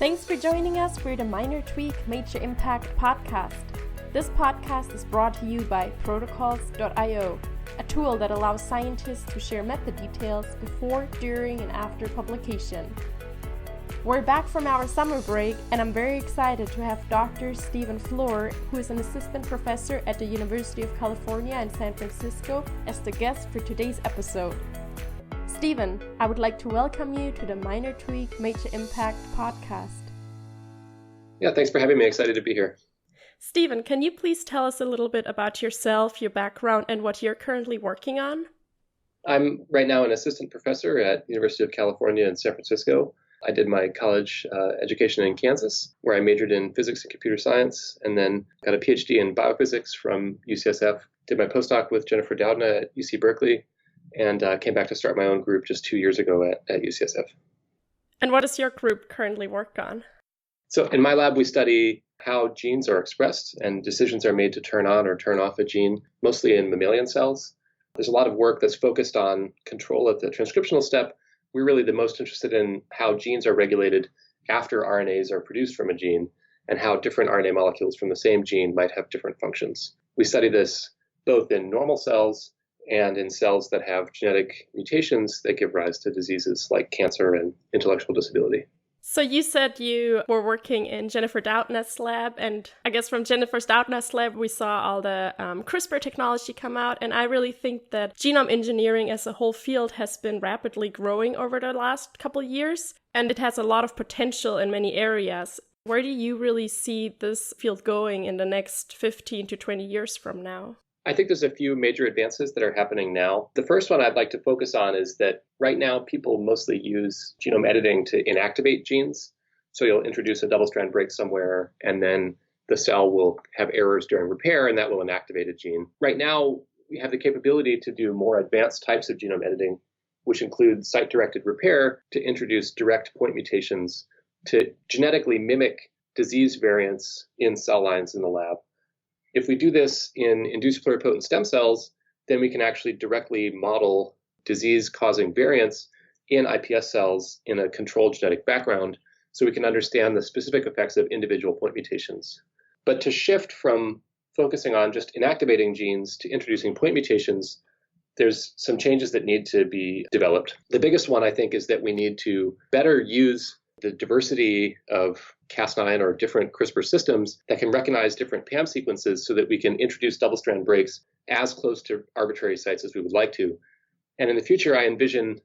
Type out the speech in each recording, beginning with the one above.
Thanks for joining us for the Minor Tweak, Major Impact podcast. This podcast is brought to you by protocols.io, a tool that allows scientists to share method details before, during, and after publication. We're back from our summer break, and I'm very excited to have Dr. Stephen Flohr, who is an assistant professor at the University of California in San Francisco, as the guest for today's episode. Stephen, I would like to welcome you to the Minor Tweak, Major Impact podcast. Yeah, thanks for having me. Excited to be here. Stephen, can you please tell us a little bit about yourself, your background, and what you're currently working on? I'm right now an assistant professor at the University of California in San Francisco. I did my college education in Kansas, where I majored in physics and computer science, and then got a Ph.D. in biophysics from UCSF. Did my postdoc with Jennifer Doudna at UC Berkeley, and came back to start my own group just 2 years ago at UCSF. And what does your group currently work on? So in my lab, we study how genes are expressed and decisions are made to turn on or turn off a gene, mostly in mammalian cells. There's a lot of work that's focused on control at the transcriptional step. We're really the most interested in how genes are regulated after RNAs are produced from a gene and how different RNA molecules from the same gene might have different functions. We study this both in normal cells and in cells that have genetic mutations that give rise to diseases like cancer and intellectual disability. So you said you were working in Jennifer Doudna's lab, and I guess from Jennifer Doudna's lab, we saw all the CRISPR technology come out, and I really think that genome engineering as a whole field has been rapidly growing over the last couple of years, and it has a lot of potential in many areas. Where do you really see this field going in the next 15 to 20 years from now? I think there's a few major advances that are happening now. The first one I'd like to focus on is that right now people mostly use genome editing to inactivate genes. So you'll introduce a double-strand break somewhere, and then the cell will have errors during repair, and that will inactivate a gene. Right now, we have the capability to do more advanced types of genome editing, which include site-directed repair to introduce direct point mutations to genetically mimic disease variants in cell lines in the lab. If we do this in induced pluripotent stem cells, then we can actually directly model disease-causing variants in iPS cells in a controlled genetic background, so we can understand the specific effects of individual point mutations. But to shift from focusing on just inactivating genes to introducing point mutations, there's some changes that need to be developed. The biggest one, I think, is that we need to better use the diversity of Cas9 or different CRISPR systems that can recognize different PAM sequences so that we can introduce double-strand breaks as close to arbitrary sites as we would like to. And in the future, I envision,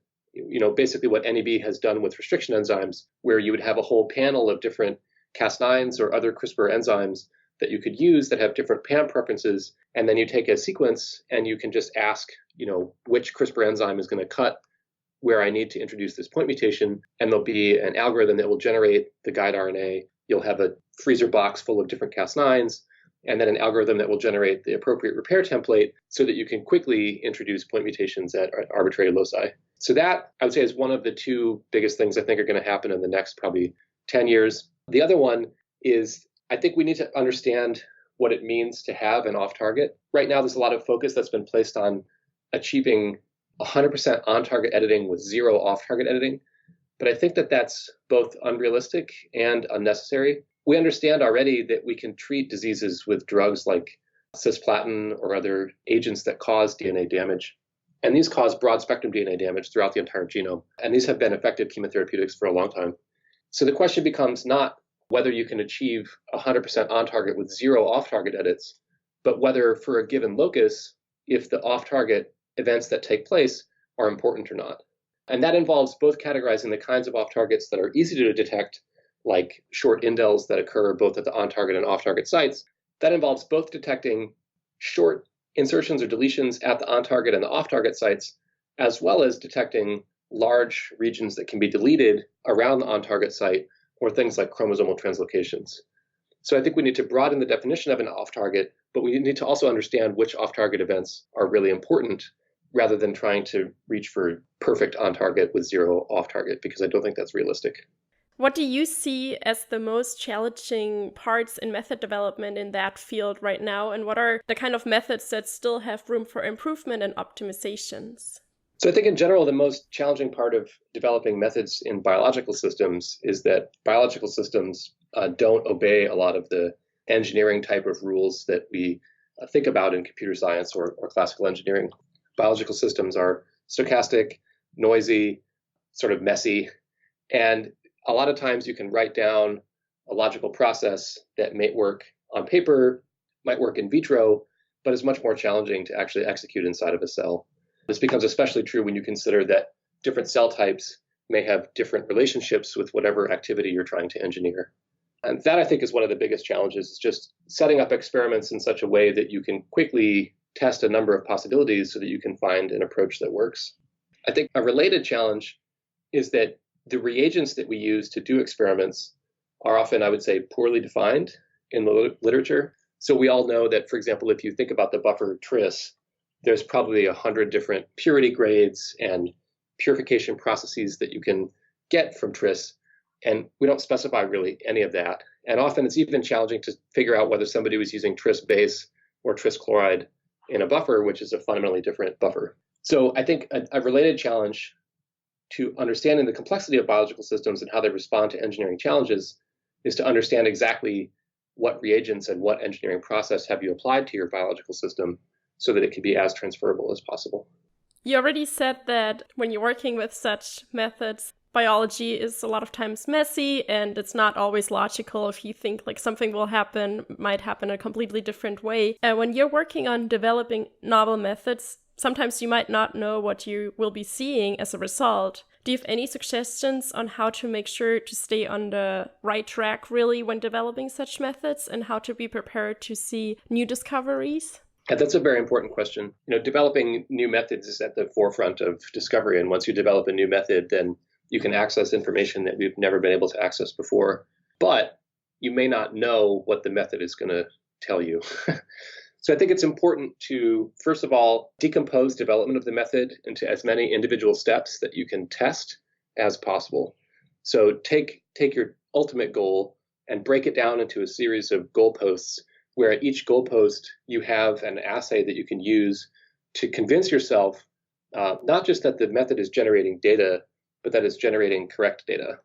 basically what NEB has done with restriction enzymes, where you would have a whole panel of different Cas9s or other CRISPR enzymes that you could use that have different PAM preferences. And then you take a sequence and you can just ask, which CRISPR enzyme is going to cut where I need to introduce this point mutation, and there'll be an algorithm that will generate the guide RNA. You'll have a freezer box full of different Cas9s, and then an algorithm that will generate the appropriate repair template so that you can quickly introduce point mutations at arbitrary loci. So that, I would say, is one of the two biggest things I think are going to happen in the next probably 10 years. The other one is I think we need to understand what it means to have an off-target. Right now, there's a lot of focus that's been placed on achieving 100% on-target editing with zero off-target editing. But I think that that's both unrealistic and unnecessary. We understand already that we can treat diseases with drugs like cisplatin or other agents that cause DNA damage. And these cause broad-spectrum DNA damage throughout the entire genome. And these have been effective chemotherapeutics for a long time. So the question becomes not whether you can achieve 100% on-target with zero off-target edits, but whether for a given locus, if the off-target events that take place are important or not. And that involves both categorizing the kinds of off-targets that are easy to detect, like short indels that occur both at the on-target and off-target sites. That involves both detecting short insertions or deletions at the on-target and the off-target sites, as well as detecting large regions that can be deleted around the on-target site, or things like chromosomal translocations. So I think we need to broaden the definition of an off-target, but we need to also understand which off-target events are really important, rather than trying to reach for perfect on-target with zero off-target, because I don't think that's realistic. What do you see as the most challenging parts in method development in that field right now? And what are the kind of methods that still have room for improvement and optimizations? So I think in general, the most challenging part of developing methods in biological systems is that biological systems don't obey a lot of the engineering type of rules that we think about in computer science or classical engineering. Biological systems are stochastic, noisy, sort of messy, and a lot of times you can write down a logical process that may work on paper, might work in vitro, but is much more challenging to actually execute inside of a cell. This becomes especially true when you consider that different cell types may have different relationships with whatever activity you're trying to engineer. And that, I think, is one of the biggest challenges, is just setting up experiments in such a way that you can quickly test a number of possibilities so that you can find an approach that works. I think a related challenge is that the reagents that we use to do experiments are often, I would say, poorly defined in the literature. So we all know that, for example, if you think about the buffer tris, there's probably 100 different purity grades and purification processes that you can get from tris. And we don't specify really any of that. And often it's even challenging to figure out whether somebody was using tris base or tris chloride in a buffer, which is a fundamentally different buffer. So I think a related challenge to understanding the complexity of biological systems and how they respond to engineering challenges is to understand exactly what reagents and what engineering process have you applied to your biological system so that it can be as transferable as possible. You already said that when you're working with such methods, biology is a lot of times messy and it's not always logical. If you think like something will happen, might happen a completely different way. And when you're working on developing novel methods, sometimes you might not know what you will be seeing as a result. Do you have any suggestions on how to make sure to stay on the right track really when developing such methods and how to be prepared to see new discoveries? Yeah, that's a very important question. Developing new methods is at the forefront of discovery. And once you develop a new method, then you can access information that we've never been able to access before. But you may not know what the method is going to tell you. So I think it's important to, first of all, decompose development of the method into as many individual steps that you can test as possible. So take your ultimate goal and break it down into a series of goalposts, where at each goalpost you have an assay that you can use to convince yourself not just that the method is generating data, but that it's generating correct data.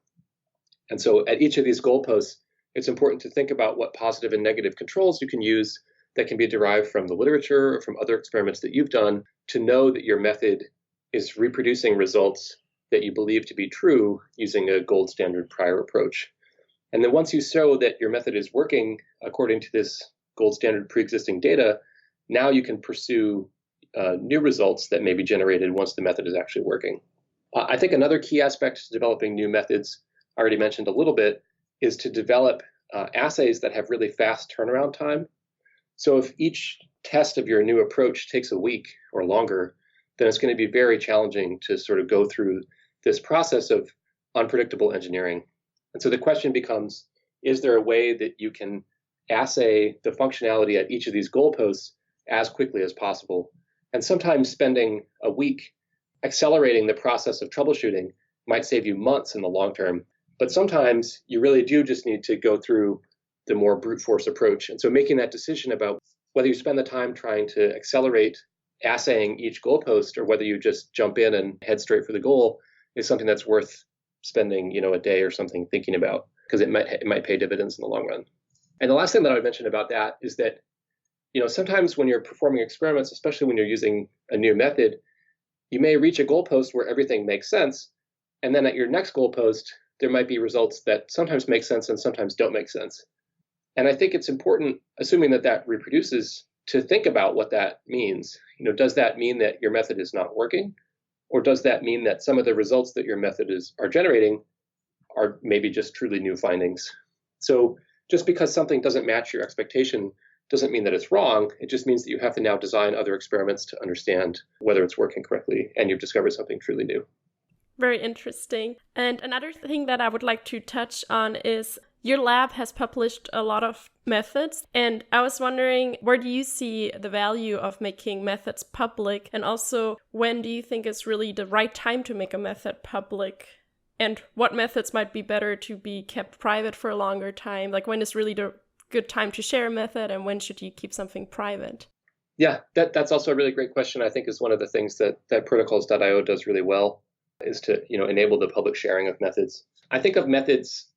And so at each of these goalposts, it's important to think about what positive and negative controls you can use that can be derived from the literature or from other experiments that you've done to know that your method is reproducing results that you believe to be true using a gold standard prior approach. And then once you show that your method is working according to this gold standard pre-existing data, now you can pursue new results that may be generated once the method is actually working. I think another key aspect to developing new methods, I already mentioned a little bit, is to develop assays that have really fast turnaround time. So if each test of your new approach takes a week or longer, then it's going to be very challenging to sort of go through this process of unpredictable engineering. And so the question becomes, is there a way that you can assay the functionality at each of these goalposts as quickly as possible? And sometimes spending a week accelerating the process of troubleshooting might save you months in the long term. But sometimes you really do just need to go through the more brute force approach. And so making that decision about whether you spend the time trying to accelerate assaying each goalpost or whether you just jump in and head straight for the goal is something that's worth spending, a day or something thinking about, because it might pay dividends in the long run. And the last thing that I would mention about that is that, sometimes when you're performing experiments, especially when you're using a new method, you may reach a goalpost where everything makes sense. And then at your next goalpost, there might be results that sometimes make sense and sometimes don't make sense. And I think it's important, assuming that that reproduces, to think about what that means. Does that mean that your method is not working? Or does that mean that some of the results that your method are generating are maybe just truly new findings? So just because something doesn't match your expectation doesn't mean that it's wrong. It just means that you have to now design other experiments to understand whether it's working correctly and you've discovered something truly new. Very interesting. And another thing that I would like to touch on is your lab has published a lot of methods, and I was wondering, where do you see the value of making methods public? And also, when do you think is really the right time to make a method public? And what methods might be better to be kept private for a longer time? Like, when is really the good time to share a method, and when should you keep something private? Yeah, that's also a really great question. I think is one of the things that protocols.io does really well is to enable the public sharing of methods. I think of methods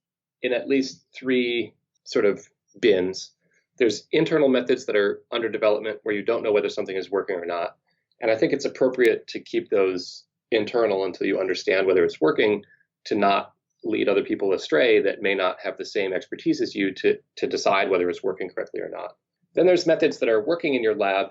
in at least three sort of bins. There's internal methods that are under development where you don't know whether something is working or not. And I think it's appropriate to keep those internal until you understand whether it's working, to not lead other people astray that may not have the same expertise as you to decide whether it's working correctly or not. Then there's methods that are working in your lab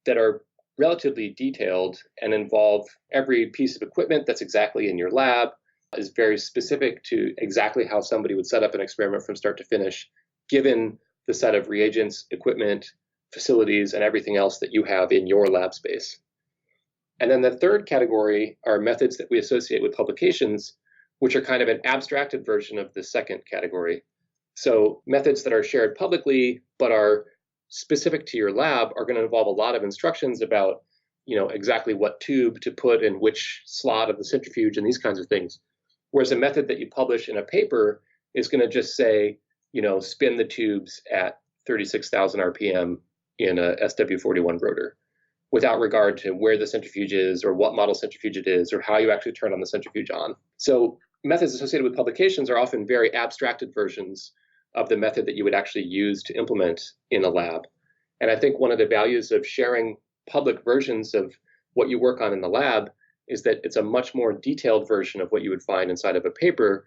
that are relatively detailed and involve every piece of equipment that's exactly in your lab, is very specific to exactly how somebody would set up an experiment from start to finish, given the set of reagents, equipment, facilities, and everything else that you have in your lab space. And then the third category are methods that we associate with publications, which are kind of an abstracted version of the second category. So methods that are shared publicly but are specific to your lab are going to involve a lot of instructions about, exactly what tube to put in which slot of the centrifuge and these kinds of things. Whereas a method that you publish in a paper is going to just say, spin the tubes at 36,000 RPM in a SW41 rotor, without regard to where the centrifuge is or what model centrifuge it is or how you actually turn on the centrifuge on. So methods associated with publications are often very abstracted versions of the method that you would actually use to implement in a lab. And I think one of the values of sharing public versions of what you work on in the lab is that it's a much more detailed version of what you would find inside of a paper.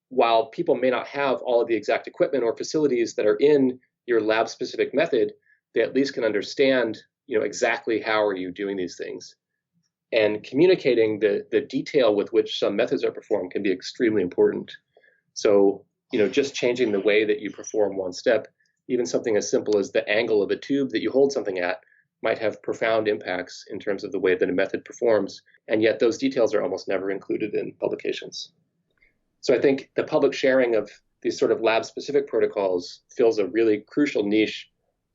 While people may not have all of the exact equipment or facilities that are in your lab-specific method, they at least can understand, exactly how are you doing these things. And communicating the detail with which some methods are performed can be extremely important. So, just changing the way that you perform one step, even something as simple as the angle of a tube that you hold something at, might have profound impacts in terms of the way that a method performs. And yet those details are almost never included in publications. So I think the public sharing of these sort of lab-specific protocols fills a really crucial niche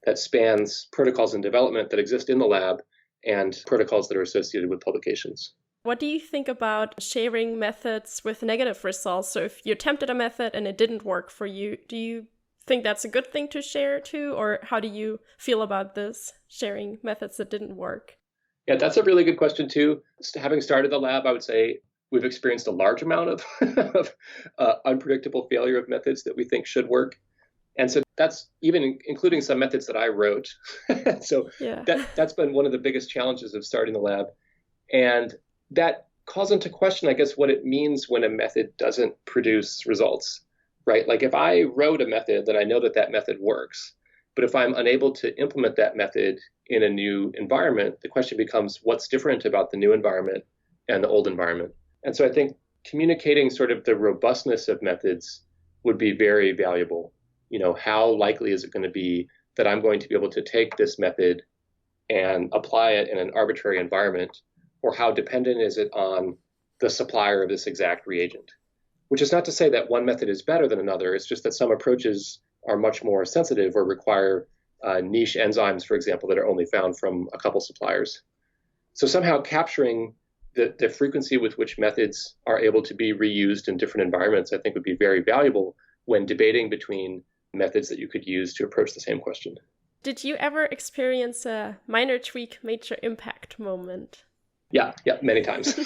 that spans protocols in development that exist in the lab and protocols that are associated with publications. What do you think about sharing methods with negative results? So if you attempted a method and it didn't work for you, do you think that's a good thing to share too? Or how do you feel about this, sharing methods that didn't work? Yeah, that's a really good question too. Having started the lab, I would say we've experienced a large amount of unpredictable failure of methods that we think should work. And so that's even including some methods that I wrote. So yeah. that's been one of the biggest challenges of starting the lab. And that calls into question, I guess, what it means when a method doesn't produce results, right? Like if I wrote a method, then I know that that method works. But if I'm unable to implement that method in a new environment, the question becomes what's different about the new environment and the old environment. And so I think communicating sort of the robustness of methods would be very valuable. How likely is it going to be that I'm going to be able to take this method and apply it in an arbitrary environment? Or how dependent is it on the supplier of this exact reagent? Which is not to say that one method is better than another. It's just that some approaches are much more sensitive or require niche enzymes, for example, that are only found from a couple suppliers. So somehow capturing the frequency with which methods are able to be reused in different environments, I think would be very valuable when debating between methods that you could use to approach the same question. Did you ever experience a minor tweak, major impact moment? Yeah, many times.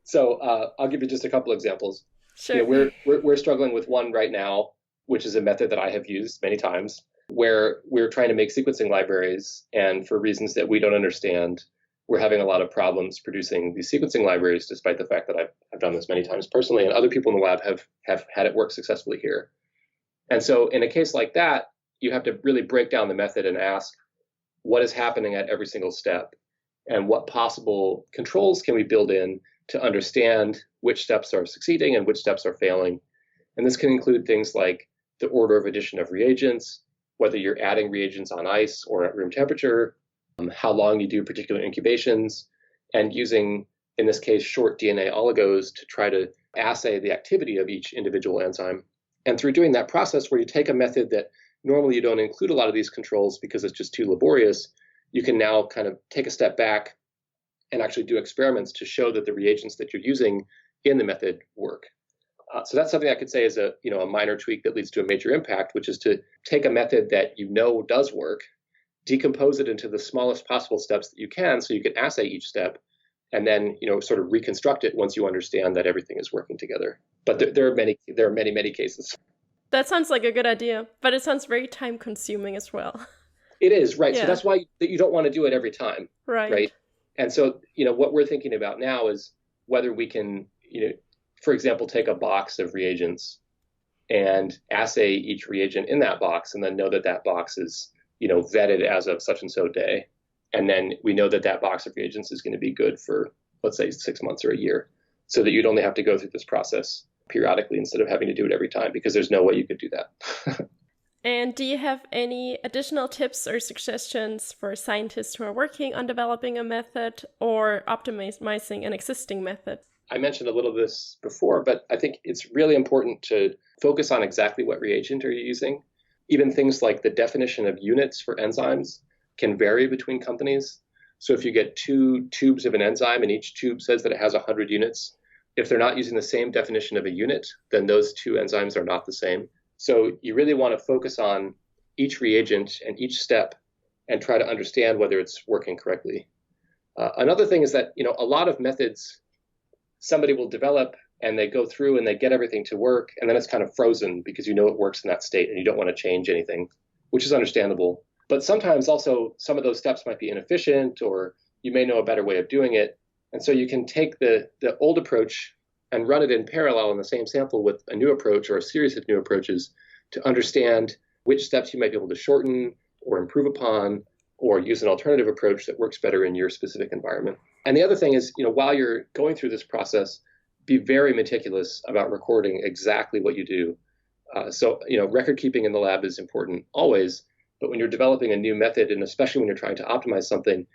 So I'll give you just a couple examples. Sure. We're struggling with one right now, which is a method that I have used many times, where we're trying to make sequencing libraries, and for reasons that we don't understand, we're having a lot of problems producing these sequencing libraries, despite the fact that I've done this many times personally, and other people in the lab have had it work successfully here. And so in a case like that, you have to really break down the method and ask, what is happening at every single step? And what possible controls can we build in to understand which steps are succeeding and which steps are failing? And this can include things like the order of addition of reagents, whether you're adding reagents on ice or at room temperature, how long you do particular incubations, and using, in this case, short DNA oligos to try to assay the activity of each individual enzyme. And through doing that process where you take a method that normally you don't include a lot of these controls because it's just too laborious, you can now kind of take a step back and actually do experiments to show that the reagents that you're using in the method work. So that's something I could say is a minor tweak that leads to a major impact, which is to take a method that does work, decompose it into the smallest possible steps that you can so you can assay each step and then, sort of reconstruct it once you understand that everything is working together. But there are many cases. That sounds like a good idea, but it sounds very time consuming as well. It is, right. Yeah. So that's why you don't want to do it every time. Right. And so, what we're thinking about now is whether we can, for example, take a box of reagents and assay each reagent in that box and then know that that box is, vetted as of such and so day. And then we know that that box of reagents is going to be good for, let's say, 6 months or a year, so that you'd only have to go through this process periodically instead of having to do it every time, because there's no way you could do that. And do you have any additional tips or suggestions for scientists who are working on developing a method or optimizing an existing method? I mentioned a little of this before, but I think it's really important to focus on exactly what reagent are you using. Even things like the definition of units for enzymes can vary between companies. So if you get 2 tubes of an enzyme and each tube says that it has 100 units, if they're not using the same definition of a unit, then those 2 enzymes are not the same. So you really want to focus on each reagent and each step and try to understand whether it's working correctly. Another thing is that, a lot of methods somebody will develop and they go through and they get everything to work, and then it's kind of frozen because it works in that state and you don't want to change anything, which is understandable. But sometimes also some of those steps might be inefficient, or you may know a better way of doing it. And so you can take the old approach and run it in parallel in the same sample with a new approach or a series of new approaches to understand which steps you might be able to shorten or improve upon, or use an alternative approach that works better in your specific environment. And the other thing is, while you're going through this process, be very meticulous about recording exactly what you do. So record keeping in the lab is important always, but when you're developing a new method, and especially when you're trying to optimize something,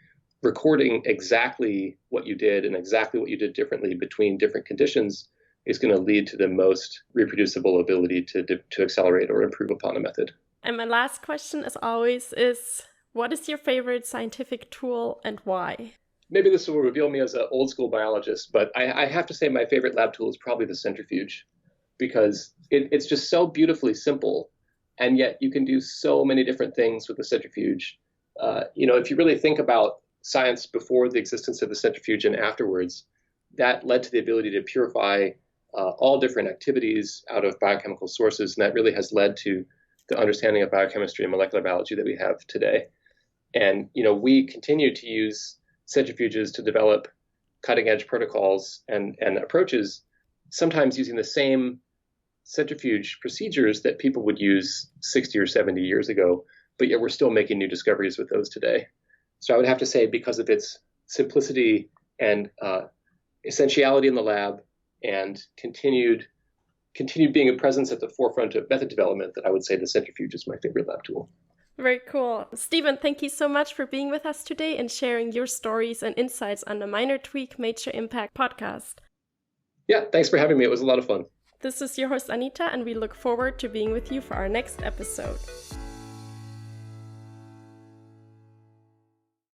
recording exactly what you did and exactly what you did differently between different conditions is going to lead to the most reproducible ability to accelerate or improve upon a method. And my last question, as always, is what is your favorite scientific tool and why? Maybe this will reveal me as an old school biologist, but I have to say my favorite lab tool is probably the centrifuge, because it's just so beautifully simple, and yet you can do so many different things with the centrifuge. If you really think about science before the existence of the centrifuge and afterwards, that led to the ability to purify all different activities out of biochemical sources, and that really has led to the understanding of biochemistry and molecular biology that we have today. And we continue to use centrifuges to develop cutting-edge protocols and approaches, sometimes using the same centrifuge procedures that people would use 60 or 70 years ago, but yet we're still making new discoveries with those today. So I would have to say, because of its simplicity and essentiality in the lab and continued being a presence at the forefront of method development, that I would say the centrifuge is my favorite lab tool. Very cool. Stephen, thank you so much for being with us today and sharing your stories and insights on the Minor Tweak, Major Impact podcast. Yeah, thanks for having me. It was a lot of fun. This is your host, Anita, and we look forward to being with you for our next episode.